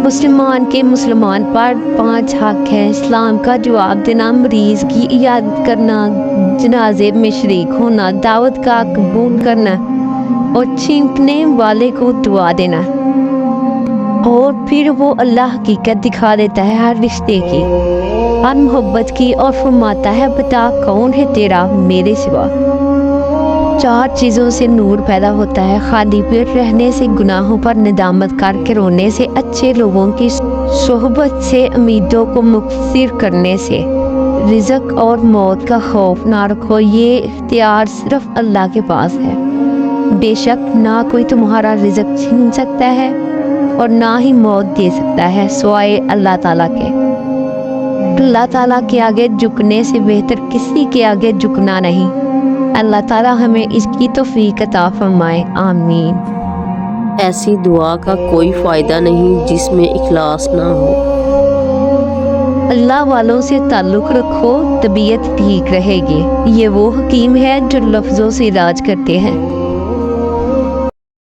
مسلمان کے مسلمان پر 5 حق ہیں: اسلام کا جواب دینا، مریض کی عیادت کرنا، جنازے میں شریک ہونا، دعوت کا قبول کرنا اور چھینکنے والے کو دعا دینا۔ اور پھر وہ اللہ حقیقت دکھا دیتا ہے ہر رشتے کی، ہر محبت کی، اور فرماتا ہے بتا کون ہے تیرا میرے سوا۔ 4 چیزوں سے نور پیدا ہوتا ہے: خالی پیٹ رہنے سے، گناہوں پر ندامت کر کے رونے سے، اچھے لوگوں کی صحبت سے، امیدوں کو مکثر کرنے سے۔ رزق اور موت کا خوف نہ رکھو، یہ اختیار صرف اللہ کے پاس ہے۔ بے شک نہ کوئی تمہارا رزق چھین سکتا ہے اور نہ ہی موت دے سکتا ہے سوائے اللہ تعالیٰ کے۔ اللہ تعالیٰ کے آگے جھکنے سے بہتر کسی کے آگے جھکنا نہیں۔ اللہ تعالیٰ ہمیں اس کی توفیق عطا فرمائے، آمین۔ ایسی دعا کا کوئی فائدہ نہیں جس میں اخلاص نہ ہو۔ اللہ والوں سے تعلق رکھو، طبیعت ٹھیک رہے گی۔ یہ وہ حکیم ہے جو لفظوں سے علاج کرتے ہیں۔